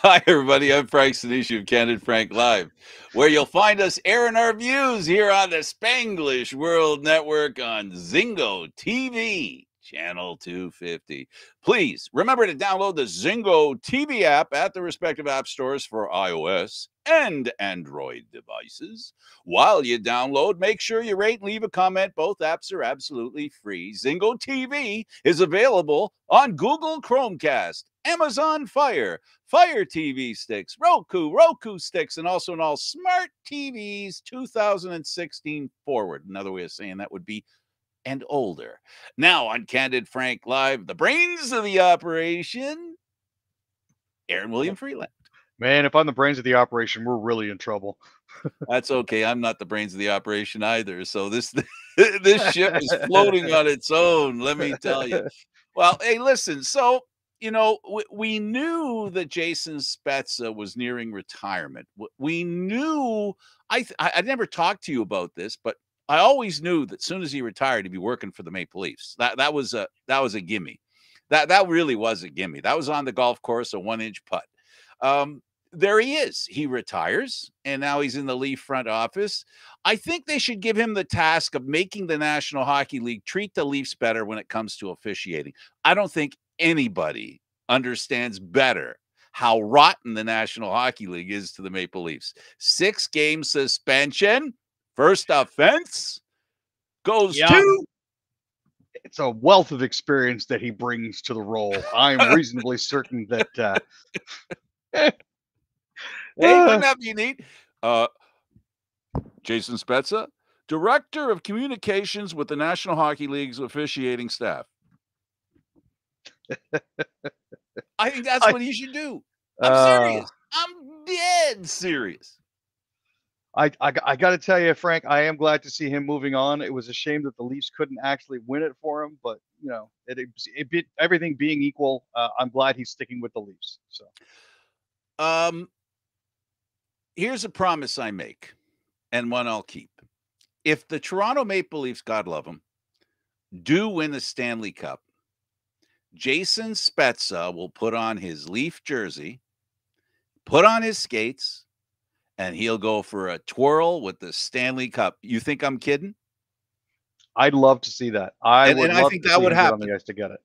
Hi, everybody. I'm Frank Stanisci of Candid Frank Live, where you'll find us airing our views here on the Spanglish World Network on Zingo TV, channel 250. Please remember to download the Zingo TV app at the respective app stores for iOS and Android devices. While you download, make sure you rate and leave a comment. Both apps are absolutely free. Zingo TV is available on Google Chromecast, Amazon Fire TV sticks, Roku sticks, and also on all smart TVs 2016 forward. Another way of saying that would be and older. Now on Candid Frank Live, the brains of the operation, Aaron William Freeland. Man, if I'm the brains of the operation, we're really in trouble. That's okay. I'm not the brains of the operation either. So this this ship is floating on its own, let me tell you. Well, hey, listen. So we knew that Jason Spezza was nearing retirement. We knew. I never talked to you about this, but I always knew that as soon as he retired, he'd be working for the Maple Leafs. That was a gimme. That really was a gimme. That was on the golf course, a 1-inch putt. There he is. He retires, and now he's in the Leaf front office. I think they should give him the task of making the National Hockey League treat the Leafs better when it comes to officiating. I don't think anybody understands better how rotten the National Hockey League is to the Maple Leafs. 6-game suspension. First offense goes to. It's a wealth of experience that he brings to the role. I'm reasonably certain that. Hey, wouldn't that be neat? Jason Spezza, Director of Communications with the National Hockey League's officiating staff. I think that's what he should do. I'm serious. I'm dead serious. I got to tell you, Frank, I am glad to see him moving on. It was a shame that the Leafs couldn't actually win it for him, but everything being equal, I'm glad he's sticking with the Leafs. So, here's a promise I make, and one I'll keep. If the Toronto Maple Leafs, God love them, do win the Stanley Cup, Jason Spezza will put on his Leaf jersey, put on his skates, and he'll go for a twirl with the Stanley Cup. You think I'm kidding? I'd love to see that. I think that would happen on the ice to get it.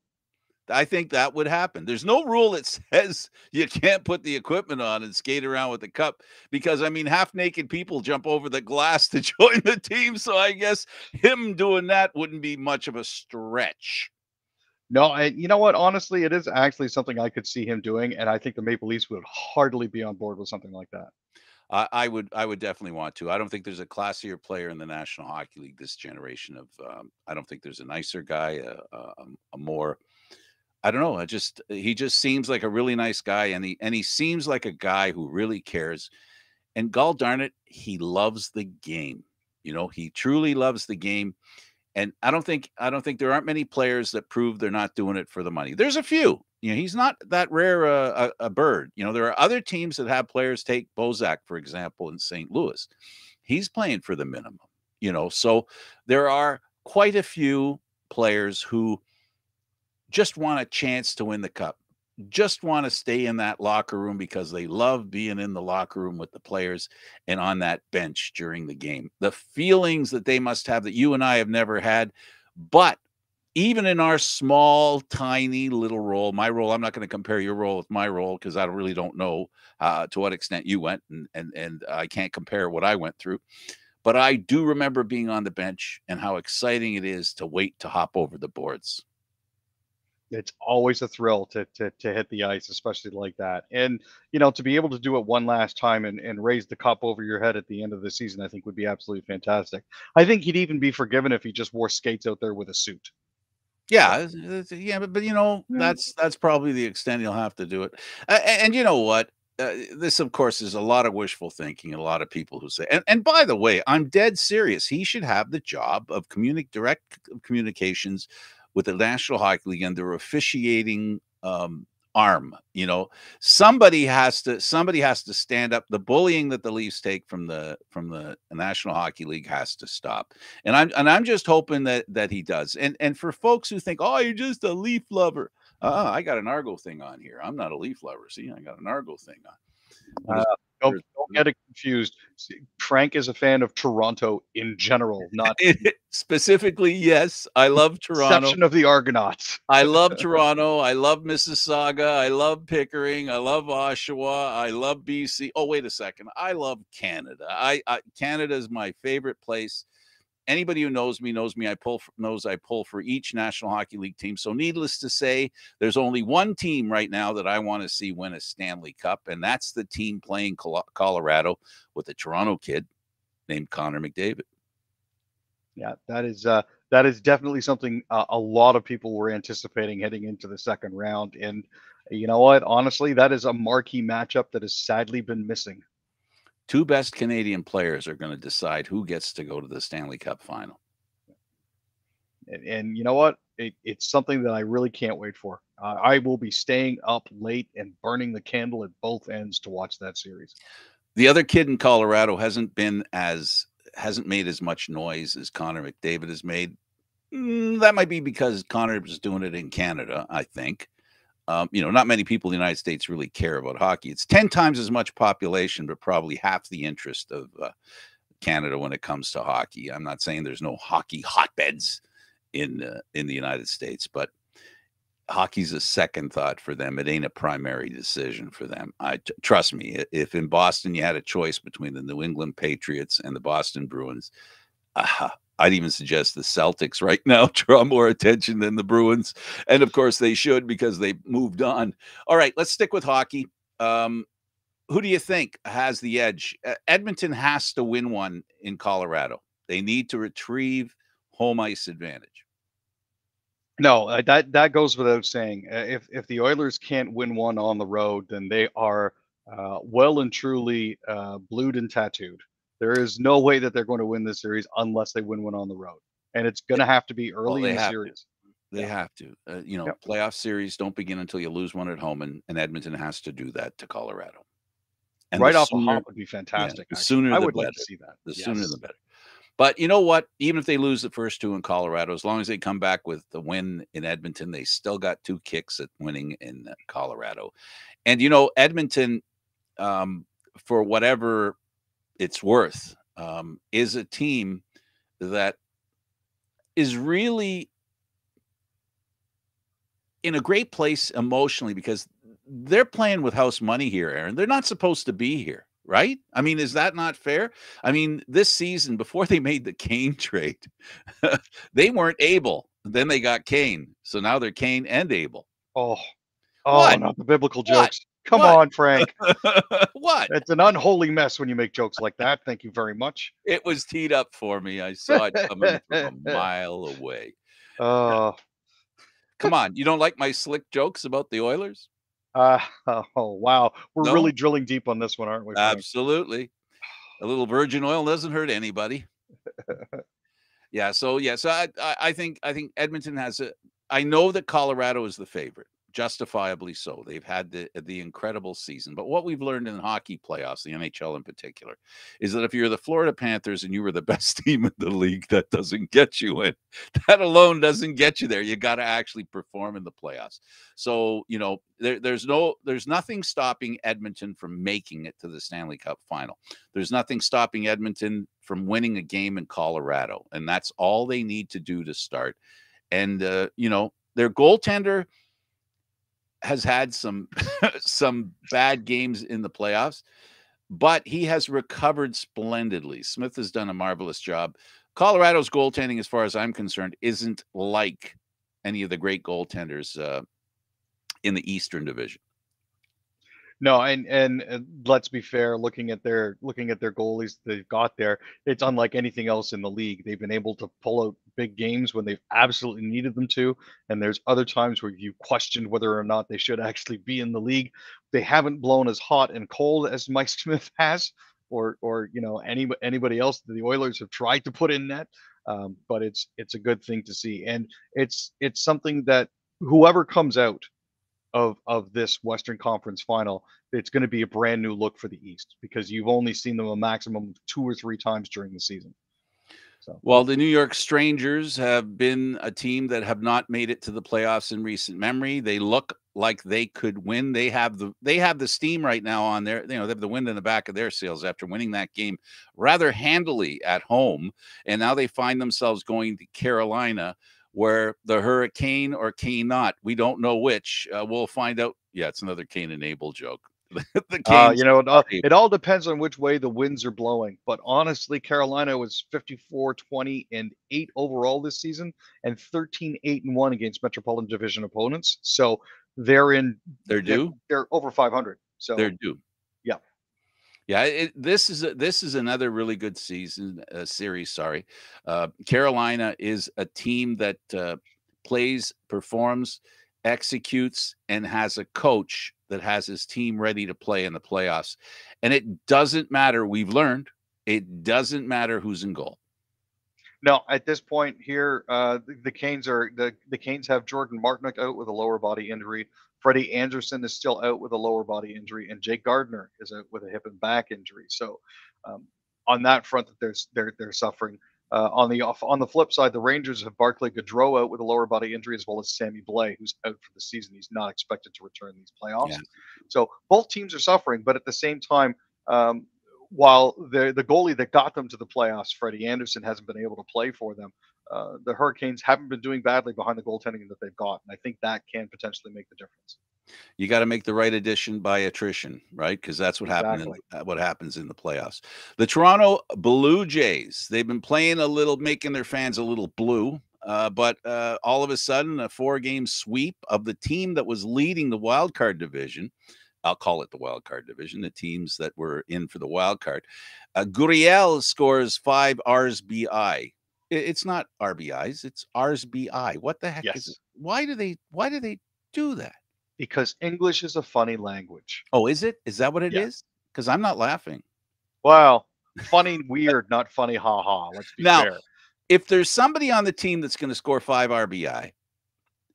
I think that would happen. There's no rule that says you can't put the equipment on and skate around with the cup because, I mean, half-naked people jump over the glass to join the team. So I guess him doing that wouldn't be much of a stretch. No, and you know what? Honestly, it is actually something I could see him doing, and I think the Maple Leafs would hardly be on board with something like that. I would definitely want to. I don't think there's a classier player in the National Hockey League this generation of. I don't think there's a nicer guy, a more. I don't know. He just seems like a really nice guy, and he seems like a guy who really cares. And gall darn it, he loves the game. He truly loves the game. And I don't think there aren't many players that prove they're not doing it for the money. There's a few. He's not that rare a bird. There are other teams that have players. Take Bozak, for example, in St. Louis. He's playing for the minimum. So there are quite a few players who just want a chance to win the cup, just want to stay in that locker room because they love being in the locker room with the players and on that bench during the game. The feelings that they must have that you and I have never had. But even in our small, tiny little role, my role, I'm not going to compare your role with my role because I really don't know to what extent you went, and I can't compare what I went through. But I do remember being on the bench and how exciting it is to wait to hop over the boards. It's always a thrill to hit the ice, especially like that. And, to be able to do it one last time and raise the cup over your head at the end of the season, I think would be absolutely fantastic. I think he'd even be forgiven if he just wore skates out there with a suit. Yeah, yeah, but that's probably the extent he'll have to do it. And you know what? This, of course, is a lot of wishful thinking and a lot of people who say, and by the way, I'm dead serious. He should have the job of direct communications with the National Hockey League and their officiating arm. Somebody has to stand up. The bullying that the Leafs take from the National Hockey League has to stop. And I'm just hoping that he does. And for folks who think, oh, you're just a Leaf lover, I got an Argo thing on here. I'm not a Leaf lover. See, I got an Argo thing on. Uh, don't get it confused. See, Frank is a fan of Toronto in general, not Specifically, yes, I love Toronto. exception of the Argonauts. I love Toronto. I love Mississauga. I love Pickering. I love Oshawa. I love BC. Oh, wait a second. I love Canada. Canada is my favorite place. Anybody who knows me knows I pull for each National Hockey League team. So needless to say, there's only one team right now that I want to see win a Stanley Cup, and that's the team playing Colorado with a Toronto kid named Connor McDavid. Yeah, that is definitely something a lot of people were anticipating heading into the second round. And you know what? Honestly, that is a marquee matchup that has sadly been missing. Two best Canadian players are going to decide who gets to go to the Stanley Cup final. And you know what? It's something that I really can't wait for. I will be staying up late and burning the candle at both ends to watch that series. The other kid in Colorado hasn't made as much noise as Connor McDavid has made. That might be because Connor was doing it in Canada, I think. Not many people in the United States really care about hockey. It's 10 times as much population, but probably half the interest of Canada when it comes to hockey. I'm not saying there's no hockey hotbeds in the United States, but hockey's a second thought for them. It ain't a primary decision for them. Trust me, if in Boston you had a choice between the New England Patriots and the Boston Bruins, I'd even suggest the Celtics right now draw more attention than the Bruins. And of course they should, because they moved on. All right, let's stick with hockey. Who do you think has the edge? Edmonton has to win one in Colorado. They need to retrieve home ice advantage. No, that goes without saying. If the Oilers can't win one on the road, then they are well and truly blued and tattooed. There is no way that they're going to win this series unless they win one on the road, and it's going to have to be early in the series. They have to. Playoff series don't begin until you lose one at home, and Edmonton has to do that to Colorado. And right off the hop would be fantastic. The sooner I the would better. like to see that. The sooner the better. But you know what? Even if they lose the first two in Colorado, as long as they come back with the win in Edmonton, they still got 2 kicks at winning in Colorado. And, Edmonton, for whatever it's worth, is a team that is really in a great place emotionally, because they're playing with house money here, Aaron. They're not supposed to be here, right? I mean, is that not fair? I mean, this season, before they made the Kane trade, they weren't able. Then they got Kane. So now they're Kane and Abel. Oh, not the biblical jokes. Come on, Frank. What? It's an unholy mess when you make jokes like that. Thank you very much. It was teed up for me. I saw it coming from a mile away. Come on. You don't like my slick jokes about the Oilers? Oh, wow. We're really drilling deep on this one, aren't we, Frank? Absolutely. A little virgin oil doesn't hurt anybody. So I think Edmonton has I know that Colorado is the favorite, justifiably so. They've had the incredible season. But what we've learned in hockey playoffs, the NHL in particular, is that if you're the Florida Panthers and you were the best team in the league, that doesn't get you in. That alone doesn't get you there. You got to actually perform in the playoffs. So, there's nothing stopping Edmonton from making it to the Stanley Cup final. There's nothing stopping Edmonton from winning a game in Colorado. And that's all they need to do to start. And, their goaltender has had some bad games in the playoffs, but he has recovered splendidly. Smith has done a marvelous job. Colorado's goaltending, as far as I'm concerned, isn't like any of the great goaltenders in the Eastern Division. No, and let's be fair. Looking at their goalies they've got there, it's unlike anything else in the league. They've been able to pull out big games when they've absolutely needed them to, and there's other times where you questioned whether or not they should actually be in the league. They haven't blown as hot and cold as Mike Smith has, or anybody else that the Oilers have tried to put in net. But it's a good thing to see, and it's something that whoever comes out of this Western Conference final, it's going to be a brand new look for the East because you've only seen them a maximum of 2 or 3 times during the season. So, Well, the New York Strangers have been a team that have not made it to the playoffs in recent memory. They look like they could win. They have the steam right now on their, they have the wind in the back of their sails after winning that game rather handily at home. And now they find themselves going to Carolina, where the Hurricane or Kane not, we don't know which. We'll find out. Yeah, it's another Kane and Abel joke. The Canes. it all depends on which way the winds are blowing. But honestly, Carolina was 54-20-8 overall this season, and 13-8-1 against Metropolitan Division opponents. So they're due. They're over 500. So they're due. Yeah. Yeah, this is another really good series. Sorry, Carolina is a team that plays, performs, executes, and has a coach that has his team ready to play in the playoffs. And it doesn't matter. We've learned it doesn't matter who's in goal. No, at this point here, the Canes have Jordan Martinook out with a lower body injury. Freddie Anderson is still out with a lower body injury, and Jake Gardner is out with a hip and back injury. So, on that front, they're suffering. On the flip side, the Rangers have Barclay Gaudreau out with a lower body injury, as well as Sammy Blais, who's out for the season. He's not expected to return these playoffs. Yeah. So both teams are suffering, but at the same time, while the goalie that got them to the playoffs, Freddie Anderson, hasn't been able to play for them, the Hurricanes haven't been doing badly behind the goaltending that they've got, and I think that can potentially make the difference. You got to make the right addition by attrition, right? Because that's what what happens in the playoffs. The Toronto Blue Jays, they've been playing a little, making their fans a little blue, but all of a sudden, a 4-game sweep of the team that was leading the wild card division. I'll call it the wild card division, the teams that were in for the wild card. Gurriel scores 5 RBI. It's not RBIs, it's RBI. What the heck is it? Why do they do that? Because English is a funny language. Oh, is it? Is that what it is? Because I'm not laughing. Well, funny, weird, not funny, ha. Let's be fair. If there's somebody on the team that's going to score 5 RBI,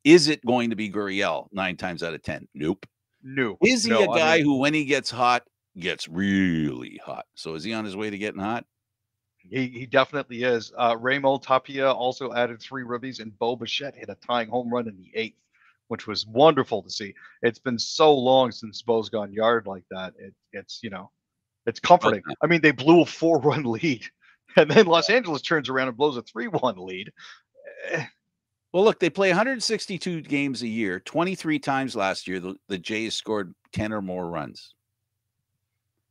is it going to be Gurriel 9 times out of 10? Nope. No. Is he a guy who, when he gets hot, gets really hot? So is he on his way to getting hot? He definitely is. Raymond Tapia also added 3 ribbies, and Bo Bichette hit a tying home run in the 8th, which was wonderful to see. It's been so long since Bo's gone yard like that. It's comforting. Okay. I mean, they blew a 4-run lead, and then Los Angeles turns around and blows a 3-1 lead. Well, look, they play 162 games a year. 23 times last year, the Jays scored 10 or more runs.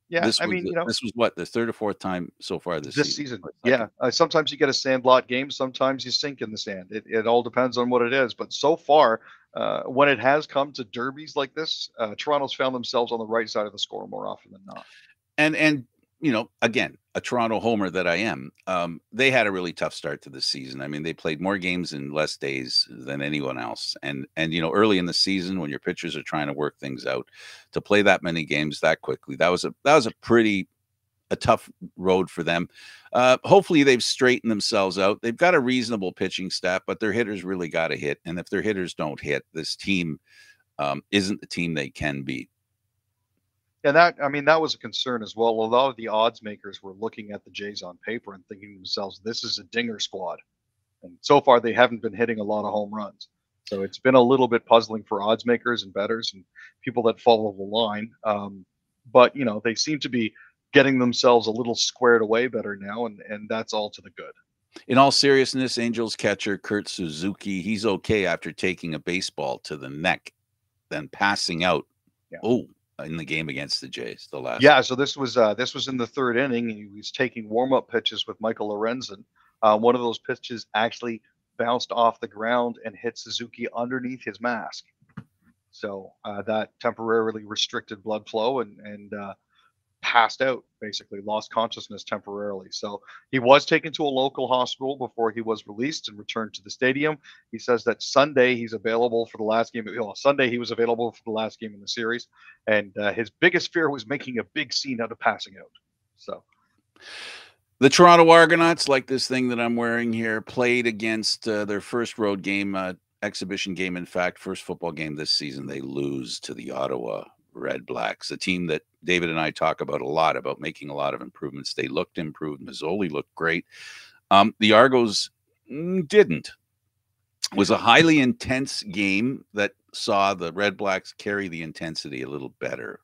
Yeah, this was what, the 3rd or 4th time so far this season. Yeah, sometimes you get a sandlot game, sometimes you sink in the sand. It all depends on what it is. But so far, when it has come to derbies like this, Toronto's found themselves on the right side of the score more often than not. And again, a Toronto homer that I am, they had a really tough start to the season. I mean, they played more games in less days than anyone else. And early in the season, when your pitchers are trying to work things out, to play that many games that quickly, that was a tough road for them. Hopefully they've straightened themselves out. They've got a reasonable pitching staff, but their hitters really got to hit. And if their hitters don't hit, this team isn't the team they can be. And that was a concern as well. A lot of the odds makers were looking at the Jays on paper and thinking to themselves, this is a dinger squad. And so far, they haven't been hitting a lot of home runs. So it's been a little bit puzzling for odds makers and bettors and people that follow the line. But, they seem to be getting themselves a little squared away better now, and that's all to the good. In all seriousness, Angels catcher Kurt Suzuki, he's okay after taking a baseball to the neck, then passing out. Yeah. In the game against the Jays, the last. Yeah, so this was in the 3rd inning. He was taking warm-up pitches with Michael Lorenzen. One of those pitches actually bounced off the ground and hit Suzuki underneath his mask. So that temporarily restricted blood flow and passed out, basically lost consciousness temporarily. So he was taken to a local hospital before he was released and returned to the stadium. He says that Sunday he's available for the last game. Sunday he was available for the last game in the series, and his biggest fear was making a big scene out of passing out. So the Toronto Argonauts, like this thing that I'm wearing here, played against their first road game exhibition game. In fact, first football game this season, they lose to the Ottawa Red Blacks, a team that David and I talk about a lot, about making a lot of improvements. They looked improved. Mazzoli looked great. The Argos didn't. It was a highly intense game that saw the Red Blacks carry the intensity a little better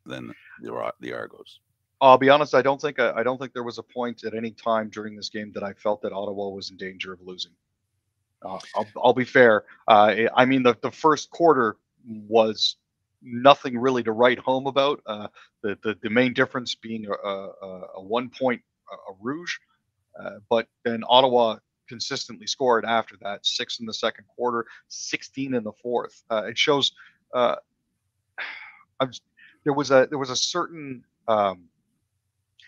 than the Argos. I'll be honest. I don't think there was a point at any time during this game that I felt that Ottawa was in danger of losing. I'll be fair. I mean, the first quarter was nothing really to write home about. The main difference being a 1 point a rouge, but then Ottawa consistently scored after that. 6 in the second quarter, 16 in the fourth. It shows there was a certain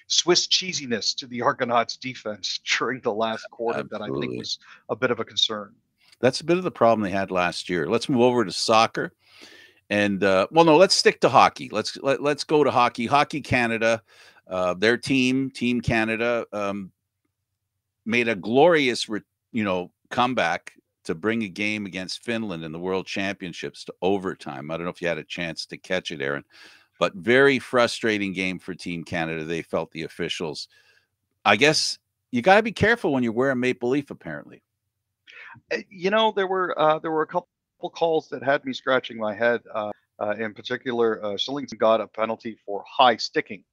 Swiss cheesiness to the Argonauts defense during the last quarter Absolutely. that I think was a bit of a concern. That's a bit of the problem they had last year. Let's move over to soccer. And well, no, let's stick to hockey. Let's go to hockey. Hockey Canada, their team Canada, made a glorious, comeback to bring a game against Finland in the World Championships to overtime. I don't know if you had a chance to catch it, Aaron, but very frustrating game for Team Canada. They felt the officials. I guess you got to be careful when you're wearing Maple Leaf, apparently. There were a couple calls that had me scratching my head. In particular, Shillington got a penalty for high sticking.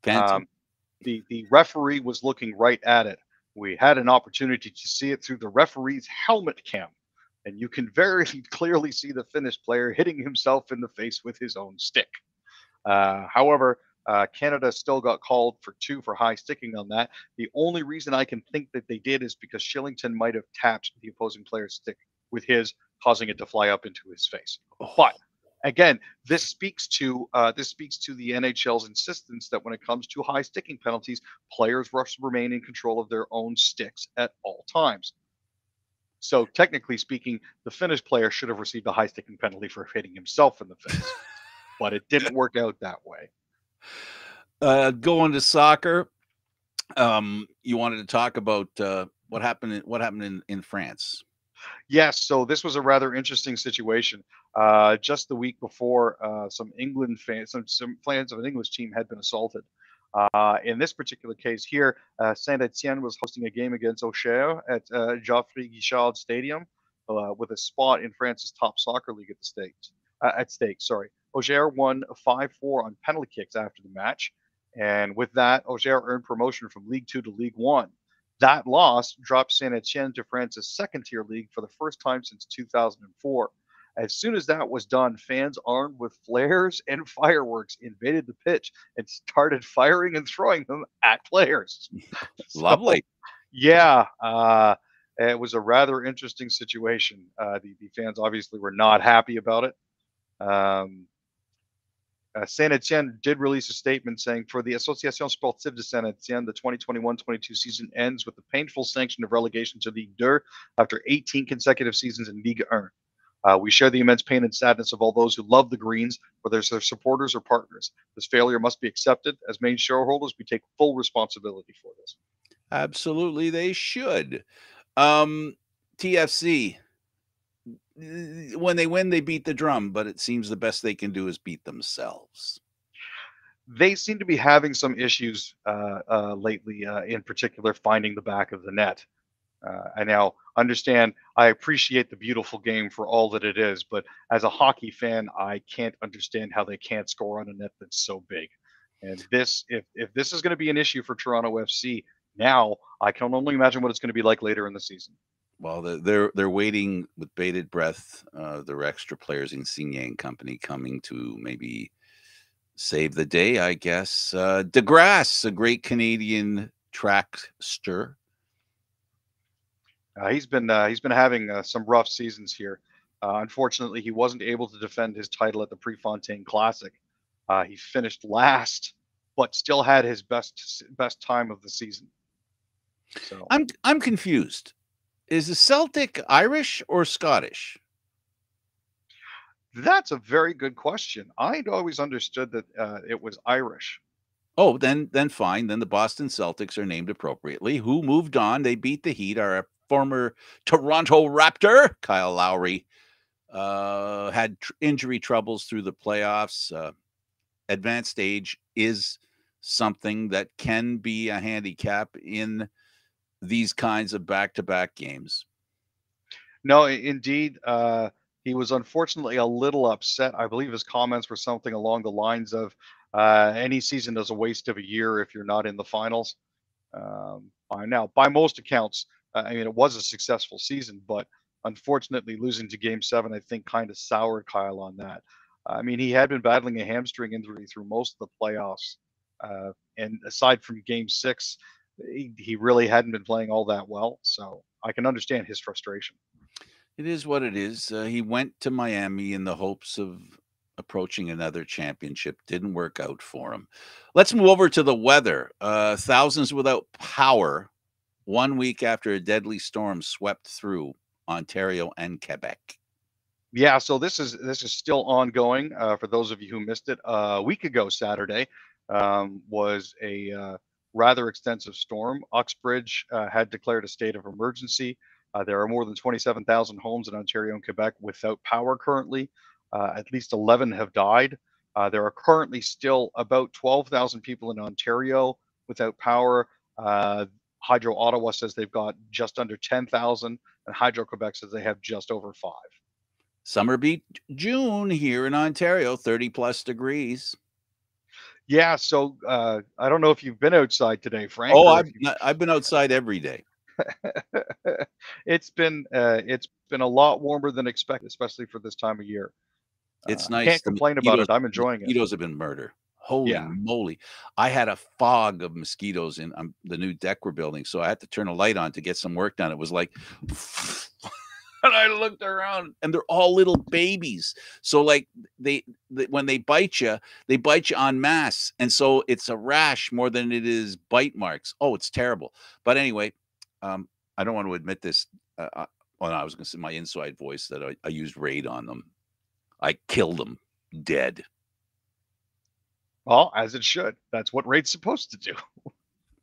The referee was looking right at it. We had an opportunity to see it through the referee's helmet cam, and you can very clearly see the Finnish player hitting himself in the face with his own stick. However, Canada still got called for 2 for high sticking on that. The only reason I can think that they did is because Shillington might have tapped the opposing player's stick with his, causing it to fly up into his face. But again, this speaks to the NHL's insistence that when it comes to high sticking penalties, players must remain in control of their own sticks at all times. So technically speaking, the Finnish player should have received a high sticking penalty for hitting himself in the face, but it didn't work out that way. Going to soccer, you wanted to talk about what happened in France. Yes, so this was a rather interesting situation. Just the week before, some England fans, some fans of an English team had been assaulted. In this particular case here, Saint Etienne was hosting a game against Auxerre at Geoffroy Guichard Stadium, with a spot in France's top soccer league at stake. Sorry, Auxerre won 5-4 on penalty kicks after the match, and with that, Auxerre earned promotion from League 2 to League 1. That loss dropped Saint Etienne to France's second-tier league for the first time since 2004. As soon as that was done, fans armed with flares and fireworks invaded the pitch and started firing and throwing them at players. Lovely. Yeah, it was a rather interesting situation. The fans obviously were not happy about it. Saint Etienne did release a statement saying, for the Association Sportive de Saint Etienne, the 2021-22 season ends with the painful sanction of relegation to Ligue 2 after 18 consecutive seasons in Ligue 1. We share the immense pain and sadness of all those who love the Greens, whether it's their supporters or partners. This failure must be accepted. As main shareholders, we take full responsibility for this. Absolutely, they should. TFC, when they win, they beat the drum, but it seems the best they can do is beat themselves. They seem to be having some issues lately, in particular, finding the back of the net. I now understand, I appreciate the beautiful game for all that it is, but as a hockey fan, I can't understand how they can't score on a net that's so big. And this, if this is going to be an issue for Toronto FC, now I can only imagine what it's going to be like later in the season. Well, they're waiting with bated breath. Their extra players, Insigne and company, coming to maybe save the day, I guess. DeGrasse, a great Canadian trackster. He's been having some rough seasons here. Unfortunately, he wasn't able to defend his title at the Prefontaine Classic. He finished last, but still had his best time of the season. So I'm confused. Is the Celtic Irish or Scottish? That's a very good question. I'd always understood that it was Irish. Oh, then fine. Then the Boston Celtics are named appropriately. Who moved on? They beat the Heat, are a former Toronto Raptor, Kyle Lowry, had injury troubles through the playoffs. Advanced age is something that can be a handicap in these kinds of back-to-back games. No, indeed. He was unfortunately a little upset. I believe his comments were something along the lines of any season is a waste of a year if you're not in the finals. Now, by most accounts, I mean, it was a successful season, but unfortunately, losing to Game 7, I think, kind of soured Kyle on that. I mean, he had been battling a hamstring injury through most of the playoffs. And aside from Game 6, he really hadn't been playing all that well. So I can understand his frustration. It is what it is. He went to Miami in the hopes of approaching another championship. Didn't work out for him. Let's move over to the weather. Thousands without power 1 week after a deadly storm swept through Ontario and Quebec. Yeah, so this is still ongoing. For those of you who missed it, a week ago Saturday was a rather extensive storm. Uxbridge had declared a state of emergency. There are more than 27,000 homes in Ontario and Quebec without power currently. At least 11 have died. There are currently still about 12,000 people in Ontario without power. Hydro Ottawa says they've got just under 10,000, and Hydro Quebec says they have just over 5. Summer beat June here in Ontario, 30 plus degrees. Yeah, so I don't know if you've been outside today, Frank, Oh, or if I've been outside every day. it's been a lot warmer than expected, especially for this time of year. It's I nice. can't The complain about mosquitoes it. I'm enjoying it. mosquitoes have been murder. Holy Yeah. moly. I had a fog of mosquitoes in the new deck we're building, so I had to turn a light on to get some work done. It was like and I looked around and they're all little babies. So like they when they bite you en masse. And so it's a rash more than it is bite marks. Oh, it's terrible. But anyway, I don't want to admit this. Well, I was going to say my inside voice that I used raid on them. I killed them dead. Well, as it should. That's what raid's supposed to do.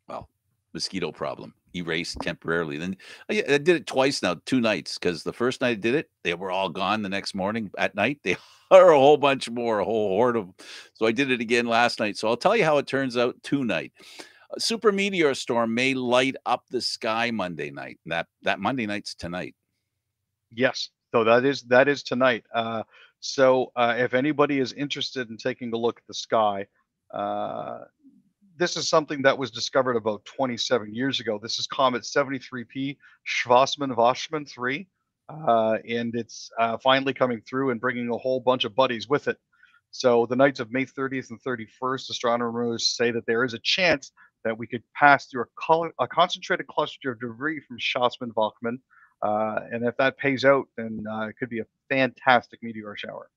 Well, mosquito problem erased temporarily. Then I did it twice now, 2 nights, because the first night I did it, they were all gone. The next morning at night, they are a whole bunch more, a whole horde of them. So I did it again last night. So I'll tell you how it turns out tonight. A super meteor storm may light up the sky Monday night. That Monday night's tonight. Yes. So that is tonight. So if anybody is interested in taking a look at the sky, uh, this is something that was discovered about 27 years ago. This is Comet 73P Schwarzmann-Wachsmann 3, and it's finally coming through and bringing a whole bunch of buddies with it. So the nights of May 30th and 31st, astronomers say that there is a chance that we could pass through a concentrated cluster of debris from Schwarzmann-Wachsmann, and if that pays out, then it could be a fantastic meteor shower.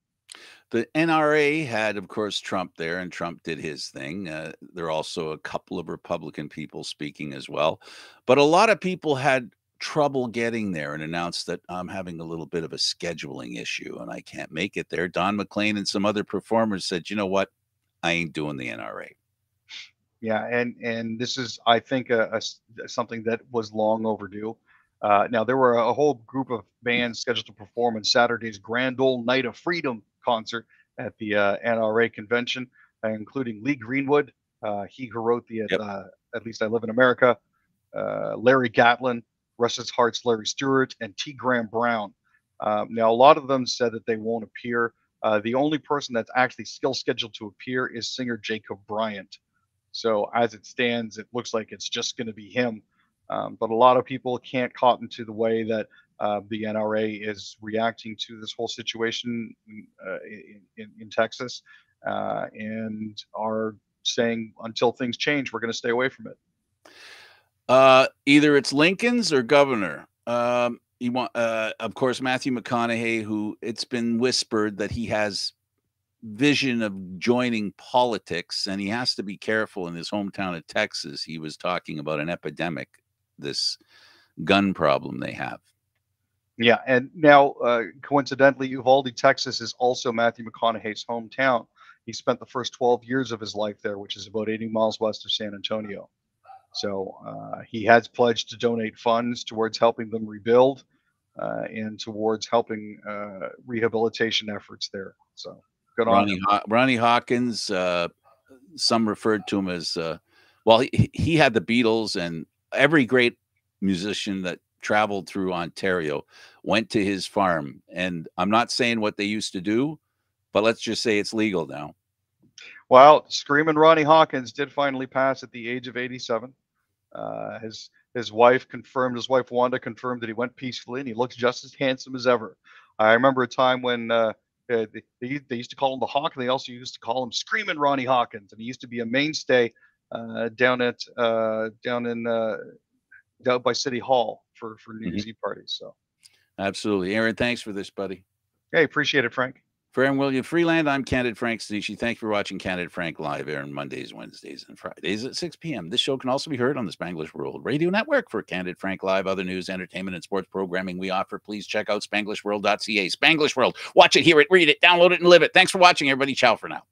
The NRA had, of course, Trump there, and Trump did his thing. There are also a couple of Republican people speaking as well. But a lot of people had trouble getting there and announced that I'm having a little bit of a scheduling issue and I can't make it there. Don McLean and some other performers said, you know what? I ain't doing the NRA. Yeah, and this is, I think, something that was long overdue. Now, there were a whole group of bands scheduled to perform in Saturday's Grand Old Night of Freedom concert at the NRA convention, including Lee Greenwood, he who wrote the Yep. At Least I Live in America, Larry Gatlin, Russ's Heart's Larry Stewart, and T. Graham Brown. Now, a lot of them said that they won't appear. The only person that's actually still scheduled to appear is singer Jacob Bryant. So as it stands, it looks like it's just going to be him. But a lot of people can't cotton to the way that the NRA is reacting to this whole situation in Texas, and are saying until things change, we're going to stay away from it. Either it's Lincoln's or Governor. You want, of course, Matthew McConaughey, who it's been whispered that he has vision of joining politics, and he has to be careful in his hometown of Texas. He was talking about an epidemic, this gun problem they have. Yeah, and now coincidentally, Uvalde, Texas, is also Matthew McConaughey's hometown. He spent the first 12 years of his life there, which is about 80 miles west of San Antonio. So he has pledged to donate funds towards helping them rebuild and towards helping rehabilitation efforts there. So good on him. Ronnie Hawkins, some referred to him as, well, he had the Beatles, and every great musician that traveled through Ontario went to his farm. And I'm not saying what they used to do, but let's just say it's legal now. Well, Screaming Ronnie Hawkins did finally pass at the age of 87. His wife confirmed, his wife Wanda confirmed that he went peacefully, and he looks just as handsome as ever. I remember a time when they used to call him the Hawk, and they also used to call him Screaming Ronnie Hawkins, and he used to be a mainstay down by City Hall for New Year's Eve parties. So, absolutely, Aaron. Thanks for this, buddy. Hey, appreciate it, Frank. For Aaron William Freeland, I'm Candid Frank Stanisci. Thanks for watching Candid Frank live, airing Mondays, Wednesdays, and Fridays at 6 p.m. This show can also be heard on the Spanglish World Radio Network. For Candid Frank Live, other news, entertainment, and sports programming we offer, please check out SpanglishWorld.ca. Spanglish World. Watch it, hear it, read it, download it, and live it. Thanks for watching, everybody. Ciao for now.